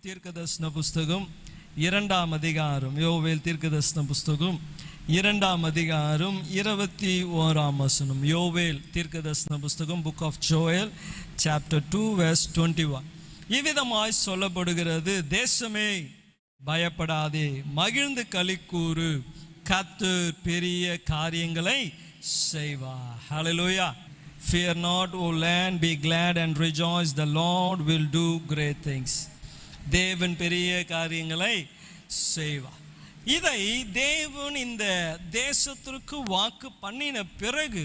தீர்க்கதரிசன புஸ்தகம் 2ஆம் அதிகாரம், யோவேல் தீர்க்கதரிசன புஸ்தகம் 2ஆம் அதிகாரம் 21ஆம் வசனம். யோவேல் தீர்க்கதரிசன புஸ்தகம், book of Joel, chapter 2 verse 21. இவ்விதமாய் சொல்லப்படுகிறது: தேசமே பயப்படாதே, மகிழ்ந்து களிக்கூறு, கர்த்தர் பெரிய காரியங்களை செய்வார். ஹல்லேலூயா. Fear not, O land, be glad and rejoice, the Lord will do great things. தேவன் பெரிய காரியங்களை செய்வார். இதை தேவன் இந்த தேசத்திற்கு வாக்கு பண்ணின பிறகு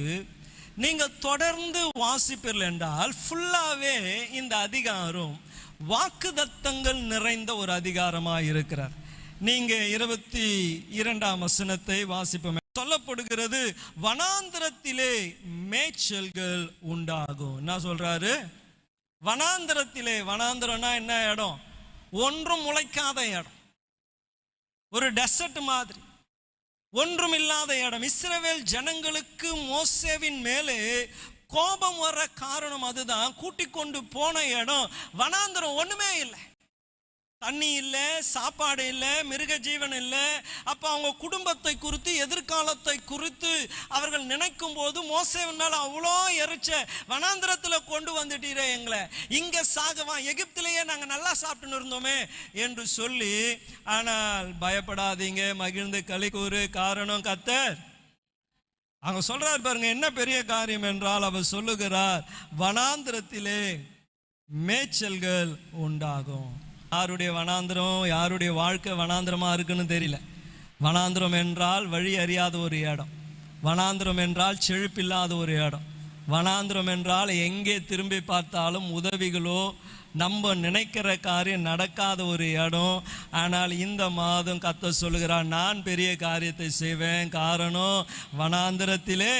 நீங்கள் தொடர்ந்து வாசிப்பீர்கள் என்றால் ஃபுல்லாவே இந்த அதிகாரம் வாக்குதத்தங்கள் நிறைந்த ஒரு அதிகாரமாக இருக்கிறார். நீங்க 22ஆம் வசனத்தை வாசிப்போம். சொல்லப்படுகிறது, வனாந்திரத்திலே மேய்ச்சல்கள் உண்டாகும். என்ன சொல்றாரு? வனாந்திரத்திலே. வனாந்திரம்னா என்ன இடம்? ஒன்றும் முளைக்காத இடம், ஒரு டெசர்ட் மாதிரி, ஒன்றும் இல்லாத இடம். இஸ்ரவேல் ஜனங்களுக்கு மோசேவின் மேலே கோபம் வர காரணம் அதுதான். கூட்டிக் கொண்டு போன இடம் வனாந்திரம். ஒண்ணுமே இல்லை, தண்ணி இல்லை, சாப்பாடு இல்லை, மிருக ஜீவன் இல்லை. அப்போ அவங்க குடும்பத்தை குறித்து, எதிர்காலத்தை குறித்து அவர்கள் நினைக்கும் போது மோசேவினால் அவ்வளோ எரிச்ச, வனாந்திரத்தில் கொண்டு வந்துட்டீரே எங்களை, இங்கே சாகவா, எகிப்திலேயே நாங்கள் நல்லா சாப்பிட்டுன்னு இருந்தோமே என்று சொல்லி. ஆனால் பயப்படாதீங்க, மகிழ்ந்து களிக்கூறு, காரணம் கர்த்தர். அவங்க சொல்றார் பாருங்க, என்ன பெரிய காரியம் என்றால், அவர் சொல்லுகிறார், வனாந்திரத்திலே மேய்ச்சல்கள் உண்டாகும். யாருடைய வனாந்திரம், யாருடைய வாழ்க்கை வனாந்திரமா இருக்குன்னு தெரியல. வனாந்திரம் என்றால் வழி அறியாத ஒரு இடம், வனாந்திரம் என்றால் செழிப்பில்லாத ஒரு இடம், வனாந்திரம் என்றால் எங்கே திரும்பி பார்த்தாலும் உதவிகளோ நம்ம நினைக்கிற காரியம் நடக்காத ஒரு இடம். ஆனால் இந்த மாதம் கர்த்தர் சொல்லுகிறார், நான் பெரிய காரியத்தை செய்வேன். காரணம், வனாந்திரத்திலே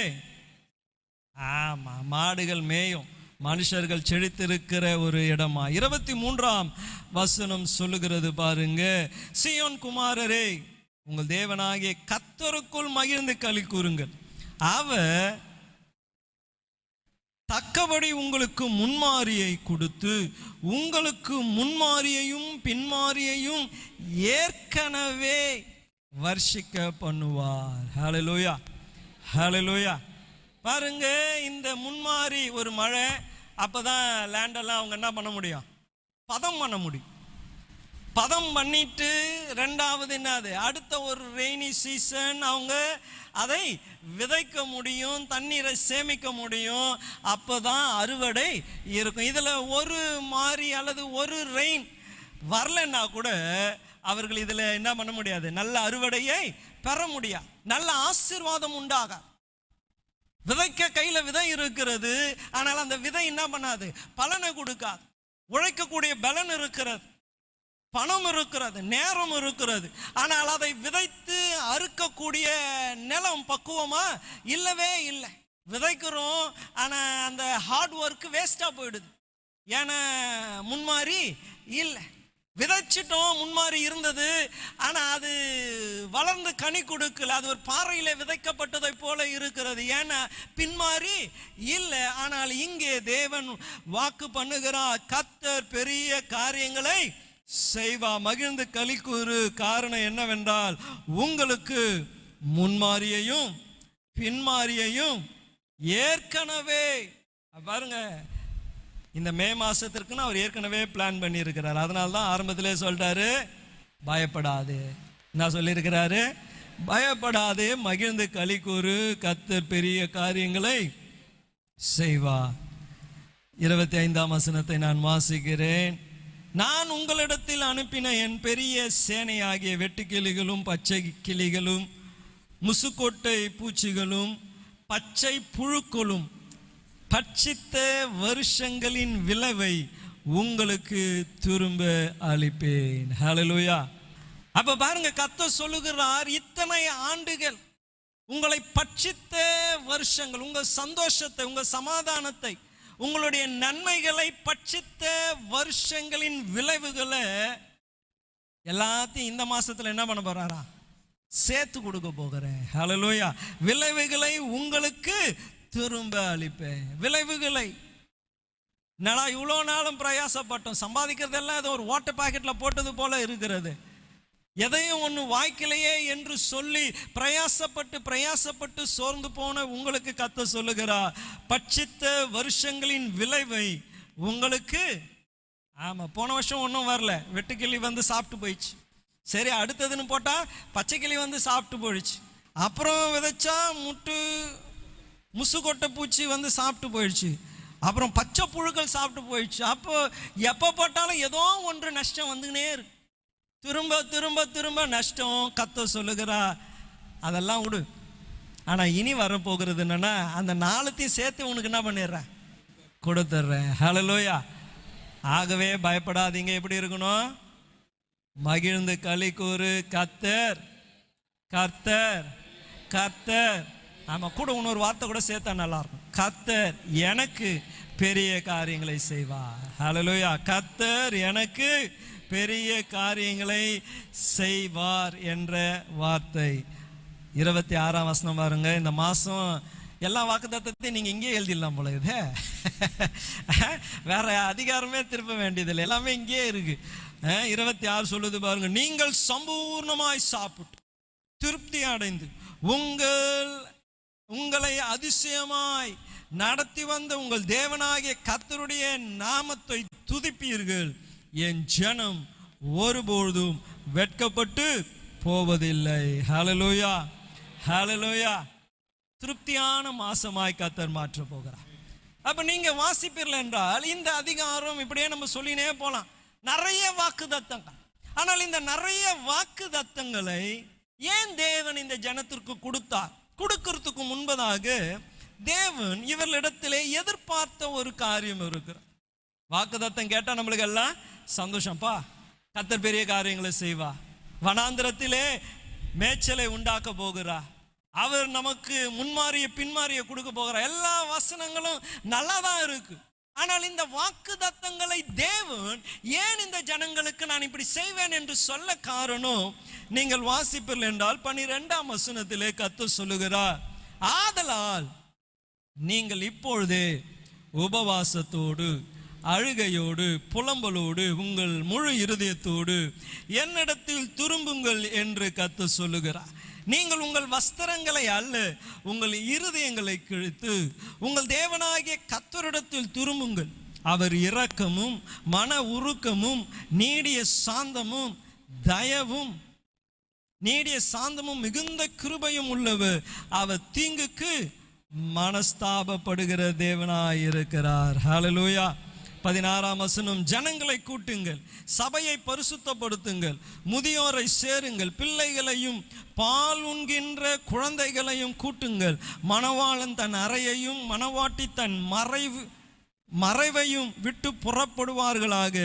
மாடுகள் மேயும், மனுஷர்கள் செழித்திருக்கிற ஒரு இடமா. 23ஆம் வசனம் சொல்லுகிறது பாருங்க, சீயோன் குமாரரே, உங்கள் தேவனாகிய கர்த்தருக்குள் மகிழ்ந்து களி கூறுங்கள், அவர் தக்கபடி உங்களுக்கு முன்மாரியை கொடுத்து, உங்களுக்கு முன்மாரியையும் பின்மாரியையும் ஏற்கனவே வர்ஷிக்க பண்ணுவார். ஹல்லேலூயா, ஹல்லேலூயா. பாருங்க, இந்த முன்மாரி ஒரு மழை, அப்போதான் லேண்டெல்லாம் அவங்க என்ன பண்ண முடியும்? பதம் பண்ண முடியும். பதம் பண்ணிட்டு ரெண்டாவது என்னது, அடுத்த ஒரு ரெய்னி சீசன் அவங்க அதை விதைக்க முடியும், தண்ணீரை சேமிக்க முடியும். அப்போதான் அறுவடை இருக்கும். இதில் ஒரு மாரி அல்லது ஒரு ரெயின் வரலன்னா கூட அவர்கள் இதில் என்ன பண்ண முடியாது, நல்ல அறுவடையை பெற முடியாது, நல்ல ஆசீர்வாதம் உண்டாகாது. விதைக்க கையில விதை இருக்கிறது, ஆனால் அந்த விதை என்ன பண்ணாது, பலனை கொடுக்காது. உழைக்கக்கூடிய பலன் இருக்கிறது, பணம் இருக்கிறது, நேரம் இருக்கிறது, ஆனால் அதை விதைத்து அறுக்கக்கூடிய நிலம் பக்குவமா இல்லவே இல்லை. விதைக்கிறோம், ஆனா அந்த ஹார்ட் ஒர்க் வேஸ்டா போயிடுது. ஏன்னா முன்மாரி இல்லை. விதைச்சிட்டோம், முன்மாரி இருந்தது, ஆனா அது வளர்ந்து கனி கொடுக்கல. அது ஒரு பாறையில விதைக்கப்பட்டதை போல இருக்கிறது. ஏன்னா பின்மாரி இல்லை. ஆனால் இங்கே தேவன் வாக்கு பண்ணுகிறார், கர்த்தர் பெரிய காரியங்களை செய்வா, மகிழ்ந்து களிக்கூறு. காரணம் என்னவென்றால், உங்களுக்கு முன்மாரியையும் பின்மாரியையும் ஏற்கனவே. பாருங்க, இந்த மே மாசத்திற்குன்னு அவர் ஏற்கனவே பிளான் பண்ணி இருக்கிறார். அதனால தான் ஆரம்பத்திலே சொல்லிட்டாரு, பயப்படாது. நான் சொல்லியிருக்கிறாரு, பயப்படாதே, மகிழ்ந்து களிக்கூறு, கர்த்தர் பெரிய காரியங்களை செய்வா. 25ஆம் வசனத்தை நான் வாசிக்கிறேன். நான் உங்களிடத்தில் அனுப்பின என் பெரிய சேனையாகிய வெட்டுக்கிளிகளும் பச்சை கிளிகளும் முசுக்கொட்டை பூச்சிகளும் பச்சை புழுக்களும் பட்சித்த வருஷங்களின் விளைவை உங்களுக்கு திரும்ப அளிப்பேன். ஹல்லேலூயா. அப்ப பாருங்க, கர்த்தர் சொல்லுகிறார், இத்தனை ஆண்டுகள் உங்களை பட்சித்த வருஷங்கள், உங்க சந்தோஷத்தை, உங்க சமாதானத்தை, உங்களுடைய நன்மைகளை பட்சித்த வருஷங்களின் விளைவுகளை எல்லாத்தையும் இந்த மாசத்துல என்ன பண்ண போறாரா? சேர்த்து கொடுக்க போகிறேன். ஹல்லேலூயா. விளைவுகளை உங்களுக்கு திரும்ப அளிப்பேன். விளைவுகளை என்னடா இவ்வளோ நாளும் பிரயாசப்பட்டோம், சம்பாதிக்கிறதெல்லாம் ஏதோ ஒரு வாட்டர் பாக்கெட்டில் போட்டது போல இருக்கிறது, எதையும் ஒன்று வாய்க்கலையே என்று சொல்லி பிரயாசப்பட்டு சோர்ந்து போன உங்களுக்கு கர்த்தர் சொல்லுகிறார், பட்சித்த வருஷங்களின் விளைவை உங்களுக்கு. ஆமாம், போன வருஷம் ஒன்றும் வரல, வெட்டுக்கிளி வந்து சாப்பிட்டு போயிடுச்சு. சரி, அடுத்ததுன்னு போட்டால் பச்சைக்கிளி வந்து சாப்பிட்டு போயிடுச்சு. அப்புறம் விதைச்சா முசுக்கொட்டை பூச்சி வந்து சாப்பிட்டு போயிடுச்சு. அப்புறம் பச்சை புழுக்கள் சாப்பிட்டு போயிடுச்சு. அப்போ எப்போ போட்டாலும் ஏதோ ஒன்று நஷ்டம் வந்துக்கினே இருக்கு. திரும்ப திரும்ப திரும்ப நஷ்டம். கர்த்தர் சொல்லுகிறா, அதெல்லாம் விடு, ஆனால் இனி வரப்போகிறது என்னன்னா, அந்த நாளத்தையும் சேர்த்து உனக்கு என்ன பண்ணிடுறேன், கொடுத்துட்றேன். ஹல்லேலூயா. ஆகவே பயப்படாதீங்க. எப்படி இருக்கணும்? மகிழ்ந்து களி கூறு, கர்த்தர் கர்த்தர் கர்த்தர். ஆமாம், கூட இன்னொரு வார்த்தை கூட சேர்த்தா நல்லா இருக்கும். கர்த்தர் எனக்கு பெரிய காரியங்களை செய்வார். ஹல்லேலூயா. கர்த்தர் எனக்கு பெரிய காரியங்களை செய்வார் என்ற வார்த்தை 26ஆம் வசனம் பாருங்க. இந்த மாதம் எல்லா வாக்குத்தத்தத்தையும் நீங்கள் இங்கே எழுதிடலாம் போல. இது வேற அதிகாரமே திருப்ப வேண்டியதில்லை, எல்லாமே இங்கே இருக்கு. 26 சொல்லுது பாருங்க, நீங்கள் சம்பூர்ணமாய் சாப்பிட்டு திருப்தி அடைந்து உங்களை அதிசயமாய் நடத்தி வந்த உங்கள் தேவனாகிய கர்த்தருடைய நாமத்தை துதிப்பீர்கள். என் ஜனம் ஒருபொழுதும் வெட்கப்பட்டு போவதில்லை. ஹல்லேலூயா, ஹல்லேலூயா. திருப்தியான மாசமாய் கர்த்தர் மாற்ற போகிறார். அப்ப நீங்க வாசிப்பீர்கள் என்றால் இந்த அதிகாரம் இப்படியே நம்ம சொல்லினே போலாம். நிறைய வாக்குத்தத்தங்கள். ஆனால் இந்த நிறைய வாக்குத்தத்தங்களை ஏன் தேவன் இந்த ஜனத்திற்கு கொடுத்தார்? கொடுக்கிறதுக்கு முன்பதாக தேவன் இவர்களிடத்திலே எதிர்பார்த்த ஒரு காரியம் இருக்கிறார். வாக்குத்தத்தம் கேட்டா நம்மளுக்கு எல்லாம் சந்தோஷம்ப்பா, கர்த்தர் பெரிய காரியங்களை செய்வா, வனாந்திரத்திலே மேய்ச்சலை உண்டாக்க போகிறா, அவர் நமக்கு முன்மாறிய பின்மாறிய கொடுக்க போகிறார். எல்லா வசனங்களும் நல்லா தான் இருக்கு. ஆனால் இந்த வாக்குத்தத்தங்களை தேவன் ஏன் இந்த ஜனங்களுக்கு நான் இப்படி செய்வேன் என்று சொல்ல காரணம், நீங்கள் வாசிப்பீர்கள் என்றால் 12ஆம் வசனத்திலே கர்த்தர் சொல்லுகிறார், ஆதலால் நீங்கள் இப்பொழுதே உபவாசத்தோடு அழுகையோடு புலம்பலோடு உங்கள் முழு இருதயத்தோடு என்னிடத்தில் திரும்புங்கள் என்று கர்த்தர் சொல்லுகிறார். நீங்கள் உங்கள் வஸ்திரங்களை அல்ல, உங்கள் இருதயங்களை கிழித்து உங்கள் தேவனாகிய கர்த்தரிடத்தில் திரும்புங்கள். அவர் இரக்கமும் மன உருக்கமும் நீடிய சாந்தமும் மிகுந்த கிருபையும் உள்ளவர். அவர் தீங்குக்கு மனஸ்தாபப்படுகிற தேவனாய் இருக்கிறார். ஹல்லேலூயா. 16ஆம் வசனம், ஜனங்களை கூட்டுங்கள், சபையை பரிசுத்தப்படுத்துங்கள், முதியோரை சேருங்கள், பிள்ளைகளையும் பால் உண்கின்ற குழந்தைகளையும் கூட்டுங்கள். மணவாளன் தன் அறையையும் மணவாட்டி தன் மறைவையும் விட்டு புறப்படுவார்களாக.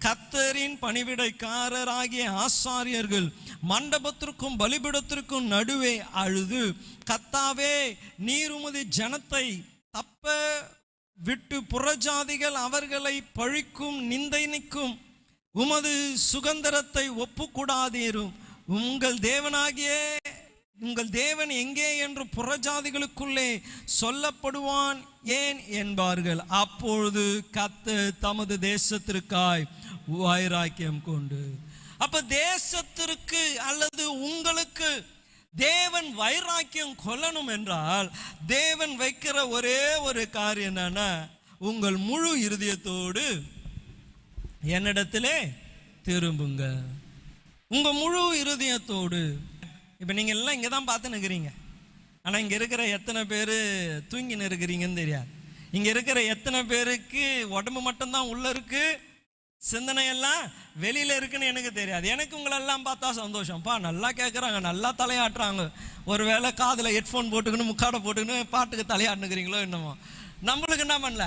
கர்த்தரின் பணிவிடைக்காரராகிய ஆசாரியர்கள் மண்டபத்திற்கும் பலிபீடத்திற்கும் நடுவே அழுது, கர்த்தாவே, நீர் உமது ஜனத்தை தப்ப விட்டு புறஜாதிகள் அவர்களை பழிக்கும் நிந்தைக்கும் உமது சுதந்திரத்தை ஒப்புக்கூடாதீரும். உங்கள் தேவன் எங்கே என்று புறஜாதிகளுக்குள்ளே சொல்லப்படுவான் ஏன் என்பார்கள். அப்பொழுது கர்த்தர் தமது தேசத்திற்காய் வைராக்கியம் கொண்டு. அப்ப தேசத்திற்கு அல்லது உங்களுக்கு தேவன் வைராக்கியம் கொள்ளணும் என்றால் தேவன் வைக்கிற ஒரே ஒரு காரியம் என்னன்னா, உங்கள் முழு இருதயத்தோடு என்னிடத்திலே திரும்புங்க. உங்க முழு இருதயத்தோடு. இப்ப நீங்க எல்லாம் இங்க தான் பார்த்து நிற்கிறீங்க, ஆனா இங்க இருக்கிற எத்தனை பேரு தூங்கி இருக்கிறீங்கன்னு தெரியாது. இங்க இருக்கிற எத்தனை பேருக்கு உடம்பு மட்டும்தான் உள்ள இருக்கு, சிந்தனையெல்லாம் வெளியில இருக்குன்னு எனக்கு தெரியாது. எனக்கு உங்களெல்லாம் பார்த்தா சந்தோஷம்ப்பா, நல்லா கேட்குறாங்க, நல்லா தலையாட்டுறாங்க. ஒருவேளை காதில் ஹெட்ஃபோன் போட்டுக்கணும், முக்காடை போட்டுக்கணும், பாட்டுக்கு தலையாட்டுனுக்கிறீங்களோ என்னமோ. நம்மளுக்கு என்ன பண்ணல,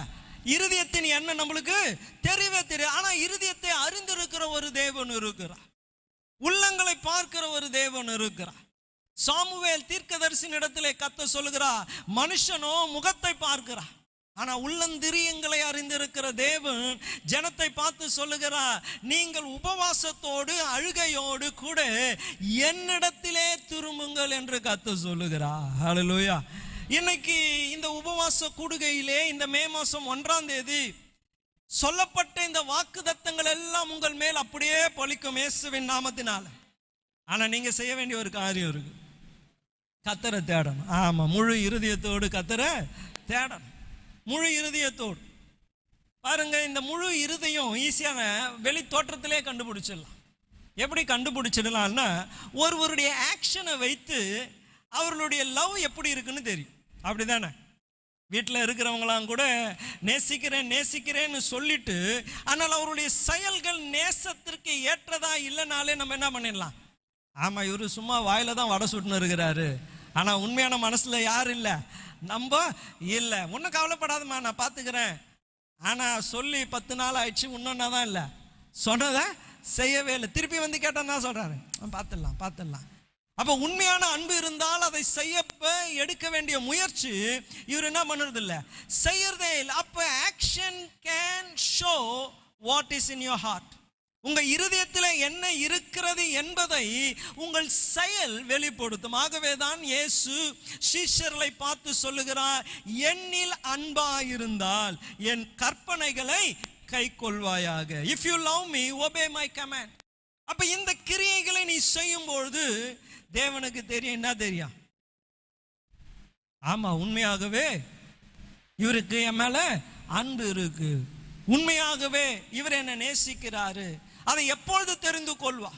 இருதயத்தின் எண்ணம் நம்மளுக்கு தெரியவே தெரியும். ஆனால் இருதயத்தை அறிந்திருக்கிற ஒரு தேவன் இருக்கிறார், உள்ளங்களை பார்க்கிற ஒரு தேவன் இருக்கிறார். சாமுவேல் தீர்க்கதரிசியின் இடத்திலே கர்த்தர் சொல்லுகிறார், மனுஷனோ முகத்தை பார்க்கிறார், ஆனா உள்ளந்திரியங்களை அறிந்திருக்கிற தேவன் ஜனத்தை பார்த்து சொல்லுகிறார், நீங்கள் உபவாசத்தோடு அழுகையோடு கூட என்னிடத்திலே திரும்புங்கள் என்று கர்த்தர் சொல்லுகிறார். ஹல்லேலூயா. இன்னைக்கு இந்த உபவாச கூடுகையிலே இந்த மே மாசம் 1ஆம் தேதி சொல்லப்பட்ட இந்த வாக்குத்தத்தங்கள் எல்லாம் உங்கள் மேல் அப்படியே பொழிக்கும் இயேசுவின் நாமத்தினால. ஆனா நீங்க செய்ய வேண்டிய ஒரு காரியம் இருக்கு. கர்த்தரை தேடணும். ஆமா, முழு இருதயத்தோடு கர்த்தரை தேடணும். முழு இருதயத்தோடு. பாருங்க, இந்த முழு இருதயம் ஈஸியான வெளி தோற்றத்திலே கண்டுபிடிச்சிடலாம். எப்படி கண்டுபிடிச்சிடலாம்னா, ஒருவருடைய ஆக்ஷனை வைத்து அவர்களுடைய லவ் எப்படி இருக்குன்னு தெரியும். அப்படிதானே? வீட்டில் இருக்கிறவங்களாம் கூட நேசிக்கிறேன் நேசிக்கிறேன்னு சொல்லிட்டு, ஆனால் அவருடைய செயல்கள் நேசத்திற்கு ஏற்றதா இல்லைனாலே நம்ம என்ன பண்ணிடலாம்? ஆமா, இவரு சும்மா வாயில தான் வடை சுட்டுன்னு இருக்கிறாரு, ஆனா உண்மையான மனசுல யாரும் இல்லை, நம்ம இல்லை, ஒன்றும் கவலைப்படாதம்மா நான் பார்த்துக்கிறேன். ஆனா சொல்லி 10 நாள் ஆயிடுச்சு, இன்னொன்னா தான் இல்லை, சொன்னதை செய்யவே இல்லை. திருப்பி வந்து கேட்டா சொல்றாரு, பார்த்துடலாம். அப்ப உண்மையான அன்பு இருந்தால் அதை செய்ய எடுக்க வேண்டிய முயற்சி இவர் என்ன பண்றது இல்லை, செய்யறதே இல்லை. அப்ப action can show what is in your heart. உங்க இருதயத்தில் என்ன இருக்கிறது என்பதை உங்கள் செயல் வெளிப்படுத்தும். ஆகவே தான் இயேசு சீஷர்களை பார்த்து சொல்லுகிறார், என்னில் அன்பாயிருந்தால் என் கற்பனைகளை கை கொள்வாயாக. If you love me obey my command. அப்ப இந்த கிரியைகளை நீ செய்யும் பொழுது தேவனுக்கு தெரியும், என்ன தெரியும்? ஆமா, உண்மையாகவே இவருக்கு என் மேல அன்பு இருக்கு, உண்மையாகவே இவர் என்ன நேசிக்கிறாரு. அதை எப்பொழுது தெரிந்து கொள்வா?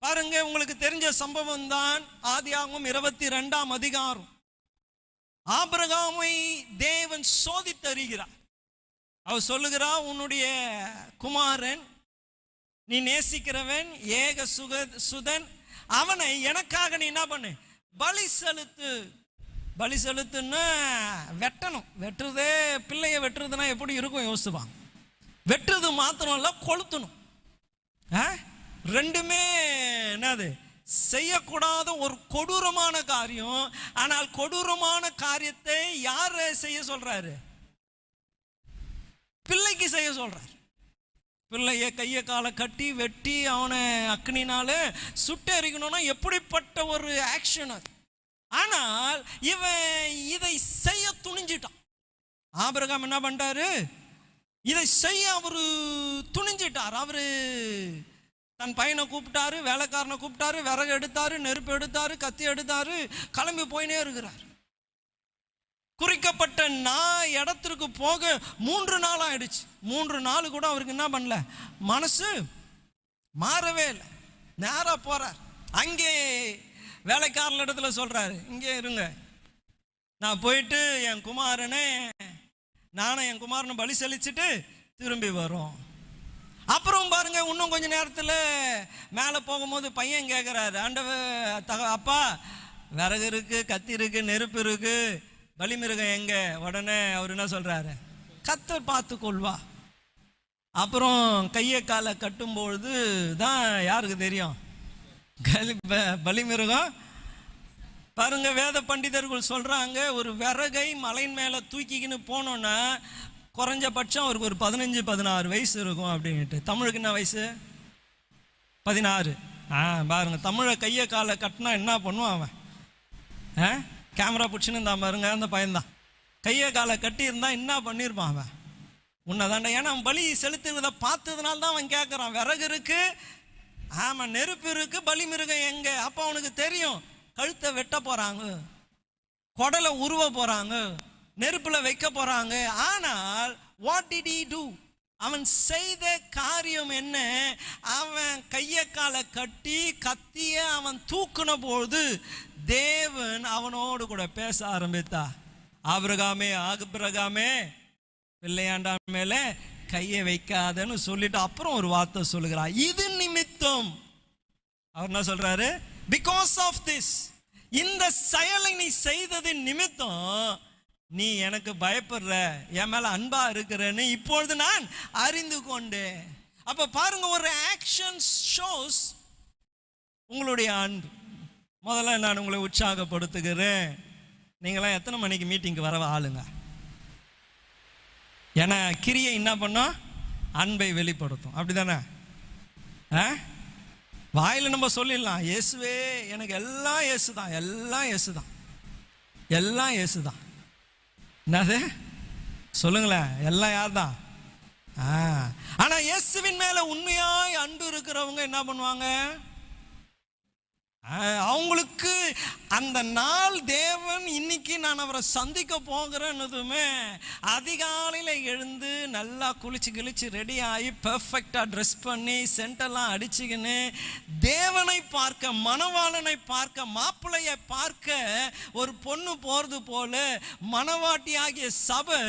பாருங்க, உங்களுக்கு தெரிஞ்ச சம்பவம் தான் ஆதியாகமம் 22ஆம் அதிகாரம். ஆபிரகாமை தேவன் சோதித்தறிகிறார். அவர் சொல்லுகிறார், உன்னுடைய குமாரன், நீ நேசிக்கிறவன், ஏக சுதன், அவனை எனக்காக நீ என்ன பண்ணு, பலி செலுத்து. பலி செலுத்துன்னா வெட்டணும். வெட்டுறதே, பிள்ளைய வெட்டுறதுன்னா எப்படி இருக்கும் யோசிப்பாங்க. வெட்டுறது மாத்திரம் இல்ல, கொளுத்தணும். ரெண்டுமே என்னது, செய்யக்கூடாத ஒரு கொடூரமான காரியம். ஆனால் கொடூரமான காரியத்தை யார் செய்ய சொல்றாரு? பிள்ளைக்கு செய்ய சொல்றாரு. பிள்ளைய கையை காலை கட்டி வெட்டி அவனை அக்னினால சுட்டு எரிக்கணும்னா எப்படிப்பட்ட ஒரு ஆக்ஷன் அது. ஆனால் இவன் இதை செய்ய துணிஞ்சிட்டான். ஆபிரகாம் என்ன பண்றாரு, இதை செய்ய அவரு துணிஞ்சிட்டார். அவரு தன் பையனை கூப்பிட்டாரு, வேலைக்காரனை கூப்பிட்டாரு, விறகு எடுத்தாரு, நெருப்பு எடுத்தாரு, கத்தி எடுத்தாரு, கிளம்பி போயினே இருக்கிறார். குறிக்கப்பட்ட இடத்திற்கு போக 3 நாள் ஆயிடுச்சு. 3 நாள் கூட அவருக்கு என்ன பண்ணல, மனசு மாறவே இல்லை. நேரா போறார். அங்கே வேலைக்காரன் இடத்துல சொல்றாரு, இங்கே இருங்க, நான் போயிட்டு என் குமாரனை, நானும் என் குமாரனை பலி செலுத்திட்டு திரும்பி வரோம். அப்புறம் பாருங்க, இன்னும் கொஞ்ச நேரத்தில் மேலே போகும்போது பையன் கேட்குறாரு, அப்பா விறகு இருக்கு, கத்தி இருக்கு, நெருப்பு இருக்கு, பலிமிருகம் எங்க? உடனே அவர் என்ன சொல்றாரு, கர்த்தர் பார்த்து கொள்வா. அப்புறம் கையை காலை கட்டும்பொழுது தான் யாருக்கு தெரியும் பலிமிருகம். பாருங்க, வேத பண்டிதர்கள் சொல்றாங்க, ஒரு விறகை மலையின் மேல தூக்கிக்கின்னு போனோன்னா குறைஞ்சபட்சம் அவருக்கு ஒரு 15-16 வயசு இருக்கும் அப்படின்ட்டு. தமிழுக்கு என்ன வயசு? 16. பாருங்க, தமிழை கையை காலை கட்டினா என்ன பண்ணுவான் அவன்? கேமரா பிடிச்சின்னு இருந்தான் பாருங்க, அந்த பையன்தான். கையை காலை கட்டி இருந்தா என்ன பண்ணியிருப்பான் அவன்? உன்னதாண்டா. ஏன்னா அவன் பலி செலுத்துறத பார்த்ததுனால தான் அவன் கேட்குறான். விறகு இருக்கு, ஆமா, நெருப்பு இருக்கு, பலிமிருகம் எங்க? அப்போ அவனுக்கு தெரியும், கழுத்தை வெட்ட போறாங்க, குடலை உருவ போறாங்க, நெருப்புல வைக்க போறாங்க. ஆனால் வாட் டிட் ஹி டு? அவன் செய்த காரியம் என்ன? அவன் கையை காலை கட்டி கத்திய அவன் தூக்குன பொழுது தேவன் அவனோடு கூட பேச ஆரம்பித்தா. ஆபிரகாமே பிள்ளையாண்டா மேல கையை வைக்காதன்னு சொல்லிட்டு அப்புறம் ஒரு வார்த்தை சொல்லுகிறார், இது நிமித்தம். அவர் என்ன சொல்றாரு? பிகாஸ் ஆஃப் திஸ், இந்த செயலை நீ செய்தது நிமித்தம் நீ எனக்கு பயப்படுற, என் மேல அன்பா இருக்கிறன்னு இப்பொழுது நான் அறிந்து கொண்டேன். அப்ப பாருங்க, ஒரு ஆக்ஷன் ஷோஸ் உங்களுடைய அன்பு. முதல்ல நான் உங்களை உற்சாகப்படுத்துகிறேன், நீங்களாம் எத்தனை மணிக்கு மீட்டிங்க்கு வர ஆளுங்க? ஏன்னா கிரியை என்ன பண்ணும்? அன்பை வெளிப்படுத்தும். அப்படிதானே? வாயில நம்ம சொல்லிடலாம், இயேசுவே எனக்கு எல்லாம் இயேசுதான், எல்லாம் இயேசுதான், எல்லாம் இயேசுதான். என்னது சொல்லுங்களேன்? எல்லாம் யார் தான்? ஆனா இயேசுவின் மேல உண்மையாய் அன்பு இருக்கிறவங்க என்ன பண்ணுவாங்க? அவங்களுக்கு அந்த நாள் தேவன் இன்னைக்கு நான் அவரை சந்திக்க போகிறேன்னதுமே அதிகாலையில் எழுந்து நல்லா குளிச்சு கிழிச்சு ரெடி ஆகி பெர்ஃபெக்டாக ட்ரெஸ் பண்ணி சென்டெல்லாம் அடிச்சுக்கின்னு தேவனை பார்க்க, மணவாளனை பார்க்க, மாப்பிள்ளையை பார்க்க ஒரு பொண்ணு போகிறது போல மணவாட்டி ஆகிய சபை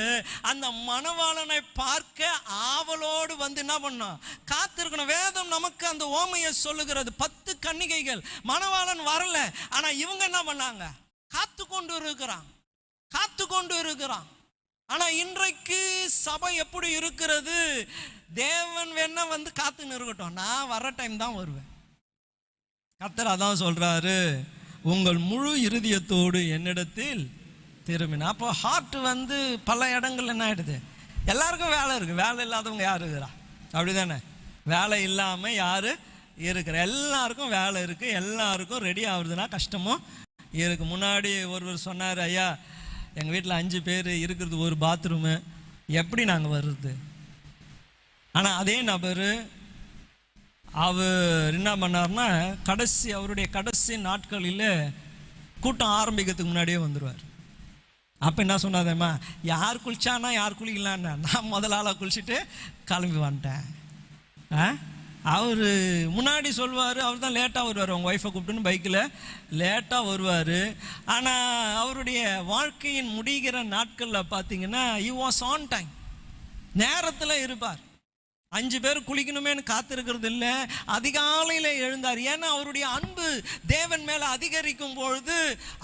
அந்த மணவாளனை பார்க்க ஆவலோடு வந்து என்ன பண்ணோம்? காத்திருக்கணும். வேதம் நமக்கு அந்த ஓமையை சொல்லுகிறது. 10 கன்னிகைகள், மணவாளன் வரல, ஆனா இவங்க என்ன பண்ணாங்க? காத்து கொண்டு இருக்கிறான். ஆனா இன்றைக்கு சபை எப்படி இருக்கிறது? தேவன் வேணா வந்து காத்துன்னு இருக்கட்டும், நான் வர்ற டைம் தான் வருவேன். கர்த்தர் அதான் சொல்றாரு, உங்கள் முழு இருதயத்தோடு என்னிடத்தில் திரும்பின. அப்போ ஹார்ட் வந்து பல இடங்கள்ல என்ன ஆயிடுது? எல்லாருக்கும் வேலை இருக்கு. வேலை இல்லாதவங்க யாரு இருக்கிறா? அப்படிதானே? வேலை இல்லாம யாரு இருக்கிற? எல்லாருக்கும் வேலை இருக்கு. எல்லாருக்கும் ரெடி ஆகுறதுனா கஷ்டமும் இருக்கு. முன்னாடி ஒருவர் சொன்னார், ஐயா எங்கள் வீட்டில் 5 பேர் இருக்கிறது ஒரு பாத்ரூமு, எப்படி நாங்கள் வர்றது? ஆனால் அதே நபர் அவர் என்ன பண்ணார்னா அவருடைய கடைசி நாட்களில் கூட்டம் ஆரம்பிக்கிறதுக்கு முன்னாடியே வந்துடுவார். அப்போ என்ன சொன்னாதேம்மா, யார் குளிச்சானா யார் குளிக்கலான்னா, நான் முதலாளாக குளிச்சுட்டு கிளம்பி வந்துட்டேன். அவர் முன்னாடி சொல்வார், அவர் தான் லேட்டாக வருவார். அவங்க ஒய்ஃபை கூப்பிட்டுன்னு பைக்கில் லேட்டாக வருவார். ஆனால் அவருடைய வாழ்க்கையின் முடிகிற நாட்களில் பார்த்தீங்கன்னா he was on time, நேரத்தில் இருப்பார். 5 பேர் குளிக்கணுமேனு காத்திருக்கிறது இல்லை, அதிகாலையில் எழுந்தார். ஏன்னா அவருடைய அன்பு தேவன் மேலே அதிகரிக்கும் பொழுது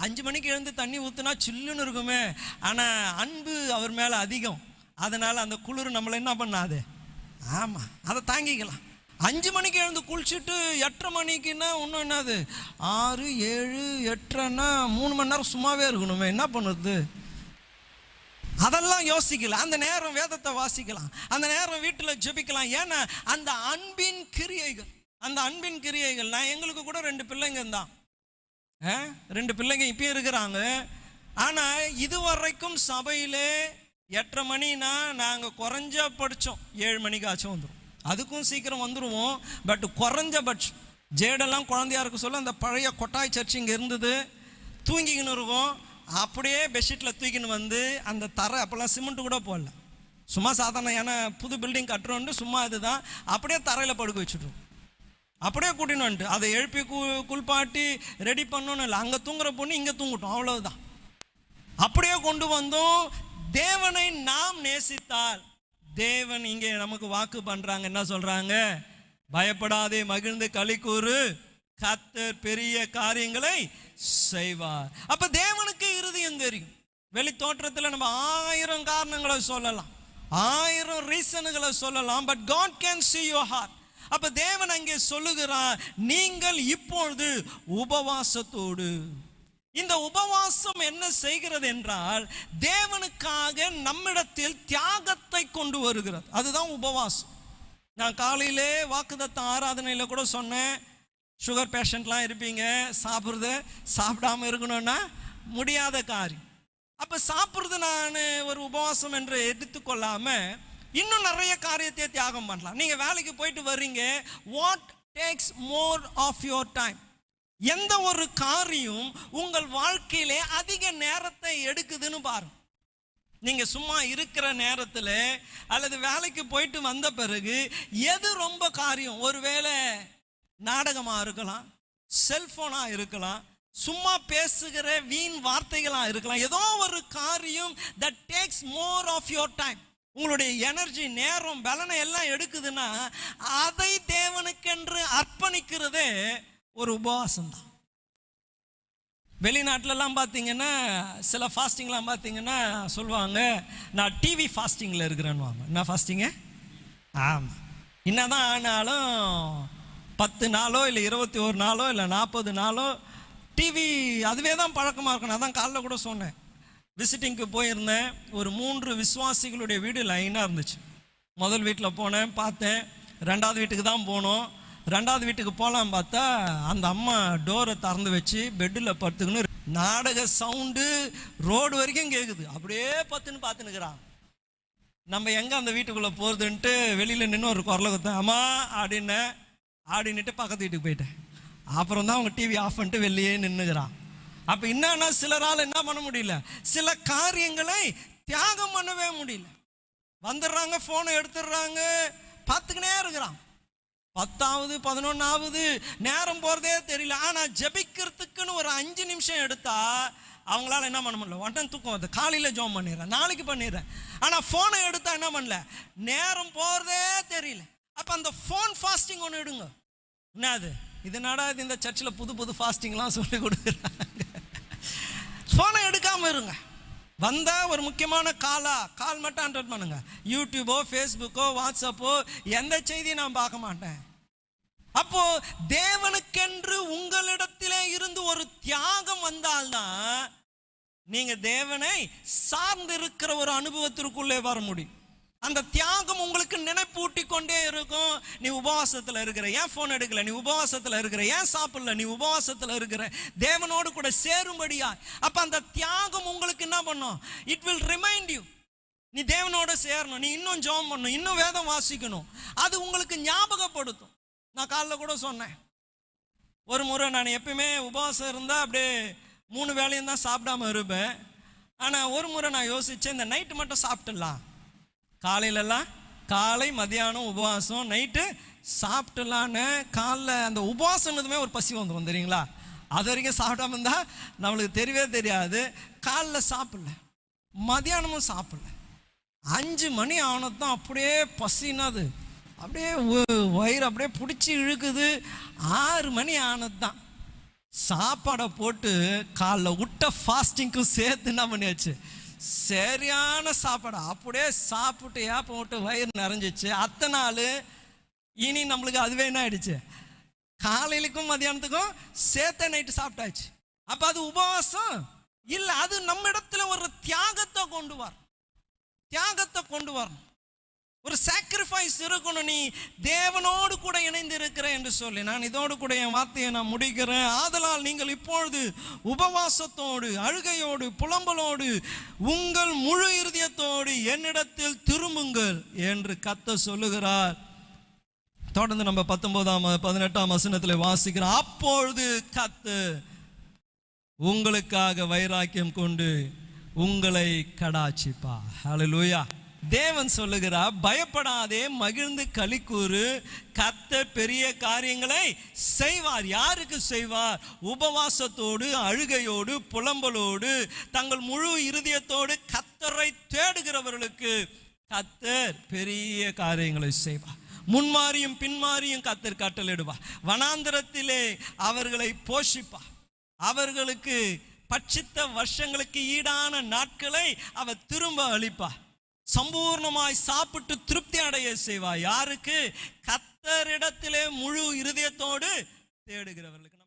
5 மணிக்கு எழுந்து தண்ணி ஊற்றுனா சில்லுன்னு இருக்குமே, ஆனால் அன்பு அவர் மேலே அதிகம். அதனால் அந்த குளிர் நம்மளை என்ன பண்ணாது? ஆமாம், அதை தாங்கிக்கலாம். 5 மணிக்கு எழுந்து குளிச்சுட்டு 8:30 மணிக்குன்னா இன்னும் என்னது 6, 7, 8:30ன்னா 3 மணி நேரம் சும்மாவே இருக்கணுமே, என்ன பண்ணுறது? அதெல்லாம் யோசிக்கல. அந்த நேரம் வேதத்தை வாசிக்கலாம், அந்த நேரம் வீட்டில் ஜெபிக்கலாம். ஏன்னா அந்த அன்பின் கிரியைகள். நான் எங்களுக்கு கூட 2 பிள்ளைங்க தான், 2 பிள்ளைங்க இப்பயும் இருக்கிறாங்க. ஆனால் இதுவரைக்கும் சபையிலே 8:30 மணினா நாங்கள் குறைஞ்ச படித்தோம் 7 மணிக்காச்சும் வந்துடும். அதுக்கும் சீக்கிரம் வந்துடுவோம். பட் குறைஞ்சபட்சம் ஜேடெல்லாம் குழந்தையா இருக்க சொல்ல அந்த பழைய கொட்டாய் சர்ச் இங்கே இருந்தது, தூங்கிக்கின்னு இருக்கும். அப்படியே பெட்ஷீட்டில் தூக்கின்னு வந்து அந்த தரை, அப்போல்லாம் சிமெண்ட்டு கூட போடல, சும்மா சாதாரண, ஏன்னா புது பில்டிங் கட்டுறோன்ட்டு சும்மா இதுதான், அப்படியே தரையில் படுக்க வச்சுட்டோம். அப்படியே கூட்டின்னு வந்துட்டு அதை எழுப்பி குளிப்பாட்டி ரெடி பண்ணணும்னு இல்லை, அங்கே தூங்குற பொண்ணு இங்கே தூங்கிட்டோம், அவ்வளவுதான். அப்படியே கொண்டு வந்தோம். தேவனை நாம் நேசித்தால் தேவன் இங்கே நமக்கு வாக்கு பண்றாங்க. என்ன சொல்றாங்க? பயப்படாதே, மகிழ்ந்து களி கூறு, கர்த்தர் பெரிய காரியங்களை செய்வார். அப்ப தேவனுக்கு இருதயம் தெரியும். வெளி தோற்றத்தில் நம்ம 1000 காரணங்களை சொல்லலாம், 1000 ரீசன்களை சொல்லலாம், but God can see your heart. அப்ப தேவன் அங்கே சொல்லுகிறார், நீங்கள் இப்பொழுது உபவாசத்தோடு. இந்த உபவாசம் என்ன செய்கிறது என்றால் தேவனுக்காக நம்மிடத்தில் தியாகத்தை கொண்டு வருகிறது. அதுதான் உபவாசம். நான் காலையிலே வாக்குத்தத்த ஆராதனையில் கூட சொன்னேன், சுகர் பேஷண்ட்லாம் இருப்பீங்க, சாப்பிடாம இருக்கணும்னா முடியாத காரியம். அப்போ சாப்பிட்றது நான் ஒரு உபவாசம் என்று எடுத்துக்கொள்ளாம இன்னும் நிறைய காரியத்தை தியாகம் பண்ணலாம். நீங்கள் வேலைக்கு போயிட்டு வர்றீங்க, what takes more of your time? எந்த ஒரு காரியம் உங்கள் வாழ்க்கையிலே அதிக நேரத்தை எடுக்குதுன்னு பாருங்க. நீங்க சும்மா இருக்கிற நேரத்தில் அல்லது வேலைக்கு போயிட்டு வந்த பிறகு எது ரொம்ப காரியம்? ஒருவேளை நாடகமா இருக்கலாம், செல்போனா இருக்கலாம், சும்மா பேசுகிற வீண் வார்த்தைகளா இருக்கலாம். ஏதோ ஒரு காரியம் that takes more of your time, உங்களுடைய எனர்ஜி, நேரம், பலனை எல்லாம் எடுக்குதுன்னா அதை தேவனுக்கென்று அர்ப்பணிக்கிறதே ஒரு உபவாசம் தான். வெளிநாட்டிலலாம் பார்த்தீங்கன்னா சில ஃபாஸ்டிங்லாம் பார்த்தீங்கன்னா சொல்லுவாங்க, நான் டிவி ஃபாஸ்டிங்கில் இருக்கிறேன்னு வாங்க. என்ன ஃபாஸ்டிங்கு? ஆமாம், என்னதான் ஆனாலும் 10 நாளோ இல்லை 21 நாளோ இல்லை 40 நாளோ டிவி அதுவே தான் பழக்கமாக இருக்கணும். அதான் காலைல கூட சொன்னேன், விசிட்டிங்க்கு போயிருந்தேன். ஒரு 3 விசுவாசிகளுடைய வீடு லைனாக இருந்துச்சு. முதல் வீட்டில் போனேன், பார்த்தேன். 2வது வீட்டுக்கு தான் போனோம். 2வது வீட்டுக்கு போகலாம் பார்த்தா அந்த அம்மா டோரை திறந்து வச்சு பெட்டில் படுத்துக்கணும். நாடக சவுண்டு ரோடு வரைக்கும் கேட்குது. அப்படியே பார்த்துன்னு பார்த்துன்னுக்குறான். நம்ம எங்கே அந்த வீட்டுக்குள்ளே போகிறதுன்ட்டு வெளியில் நின்று ஒரு குரலை கொடுத்தேன், அம்மா அப்படின்னுட்டு பக்கத்து வீட்டுக்கு போயிட்டேன். அப்புறம் தான் அவங்க டிவி ஆஃப் பண்ணிட்டு வெளியே நின்றுக்கிறான். அப்போ என்னன்னா சிலரால் என்ன பண்ண முடியல, சில காரியங்களை தியாகம் பண்ணவே முடியல. வந்துடுறாங்க, ஃபோனை எடுத்துடுறாங்க, பார்த்துக்கினே இருக்கிறான். 10வது 11வது நேரம் போகிறதே தெரியல. ஆனால் ஜெபிக்கிறதுக்குன்னு ஒரு 5 நிமிஷம் எடுத்தா அவங்களால என்ன பண்ண முடியல, உடனே தூக்கம் வருது, காலையில் ஜோம் பண்ணிடுறேன், நாளைக்கு பண்ணிடுறேன். ஆனால் ஃபோனை எடுத்தா என்ன பண்ணல, நேரம் போகிறதே தெரியல. அப்போ அந்த ஃபோன் ஃபாஸ்டிங் ஒன்று எடுங்க. என்னது இது, நடாது இந்த சர்ச்சில் புது ஃபாஸ்டிங்லாம் சொல்லி கொடுக்குறாங்க. ஃபோனை எடுக்காமல் இருங்க. வந்தால் ஒரு முக்கியமான கால் மட்டும் அட்டெண்ட் பண்ணுங்க. யூடியூபோ ஃபேஸ்புக்கோ வாட்ஸ்அப்போ எந்த செய்தியும் நான் பார்க்க மாட்டேன். அப்போ தேவனுக்கென்று உங்களிடத்திலே இருந்து ஒரு தியாகம் வந்தால்தான் நீங்க தேவனை சார்ந்து இருக்கிற ஒரு அனுபவத்திற்குள்ளே வர முடியும். அந்த தியாகம் உங்களுக்கு நினைப்பூட்டி கொண்டே இருக்கும். நீ உபவாசத்தில் இருக்கிற, ஏன் ஃபோன் எடுக்கல, நீ உபவாசத்தில் இருக்கிற, ஏன் சாப்பிடல, நீ உபவாசத்தில் இருக்கிற, தேவனோடு கூட சேரும்படியா. அப்ப அந்த தியாகம் உங்களுக்கு என்ன பண்ணும், இட் வில் ரிமைண்ட் யூ, நீ தேவனோட சேரணும், நீ இன்னும் ஜெபம் பண்ணணும், இன்னும் வேதம் வாசிக்கணும். அது உங்களுக்கு ஞாபகப்படுத்தும். நான் காலைல கூட சொன்னேன், ஒரு முறை நான் எப்பயுமே உபவாசம் இருந்தால் அப்படியே 3 வேளையும் தான் சாப்பிடாம இருப்பேன். ஆனால் ஒரு முறை நான் யோசித்தேன், இந்த நைட்டு மட்டும் சாப்பிட்டுடலாம், காலையிலலாம் காலை மதியானம் உபவாசம், நைட்டு சாப்பிட்டுலான்னு. காலைல அந்த உபவாசம்னதுமே ஒரு பசி வந்துடும் தெரியுங்களா. அது வரைக்கும் சாப்பிடாம இருந்தால் நம்மளுக்கு தெரியவே தெரியாது. காலைல சாப்பிடல, மதியானமும் சாப்பிடல, 5 மணி ஆனதும் அப்படியே பசினாது, அப்படியே வயிறு அப்படியே பிடிச்சி இழுக்குது. 6 மணி ஆனது தான் சாப்பாடை போட்டு காலைல விட்ட ஃபாஸ்டிங்க்கும் சேர்த்து என்ன பண்ணியாச்சு, சரியான சாப்பாடு அப்படியே சாப்பிட்டு ஏப்பம் விட்டு வயிறு நிறைஞ்சிச்சு. அத்தனை நாள் இனி நம்மளுக்கு அதுவே என்ன ஆயிடுச்சு, காலையிலுக்கும் மதியானத்துக்கும் சேர்த்த நைட்டு சாப்பிட்டாச்சு. அப்போ அது உபவாசம் இல்லை, அது நம்ம இடத்துல ஒரு தியாகத்தை கொண்டு வரணும், ஒரு சாக்ரிஃபைஸ் இருக்கணும். நீ தேவனோடு கூட இணைந்து இருக்கிற என்று சொல்லி நான் இதோடு கூட என் வார்த்தையை நான் முடிக்கிறேன். ஆதலால் நீங்கள் இப்பொழுது உபவாசத்தோடு அழுகையோடு புலம்பலோடு உங்கள் முழு இருதயத்தோடு என்னிடத்தில் திரும்புங்கள் என்று கர்த்தர் சொல்லுகிறார். தொடர்ந்து நம்ம 18ஆம் வசனத்தில் வாசிக்கிறோம். அப்பொழுது கர்த்தர் உங்களுக்காக வைராக்கியம் கொண்டு உங்களை கடாட்சிப்பா. ஹல்லேலூயா. தேவன் சொல்லுகிறார், பயப்படாதே, மகிழ்ந்து களிக்கூறு, கர்த்தர் பெரிய காரியங்களை செய்வார். யாருக்கு செய்வார்? உபவாசத்தோடு அழுகையோடு புலம்பலோடு தங்கள் முழு இருதயத்தோடு கர்த்தரை தேடுகிறவர்களுக்கு கர்த்தர் பெரிய காரியங்களை செய்வார். முன்மாறியும் பின்மாறியும் கர்த்தர் கட்டளையிடுவார். வனாந்திரத்திலே அவர்களை போஷிப்பார். அவர்களுக்கு பட்சித்த வருஷங்களுக்கு ஈடான நாட்களை அவர் திரும்ப அளிப்பார். சம்பூர்ணமாய் சாப்பிட்டு திருப்தி அடைய செய்வார். யாருக்கு? கர்த்தரிடத்திலே முழு இருதயத்தோடு தேடுகிறவர்களுக்கு.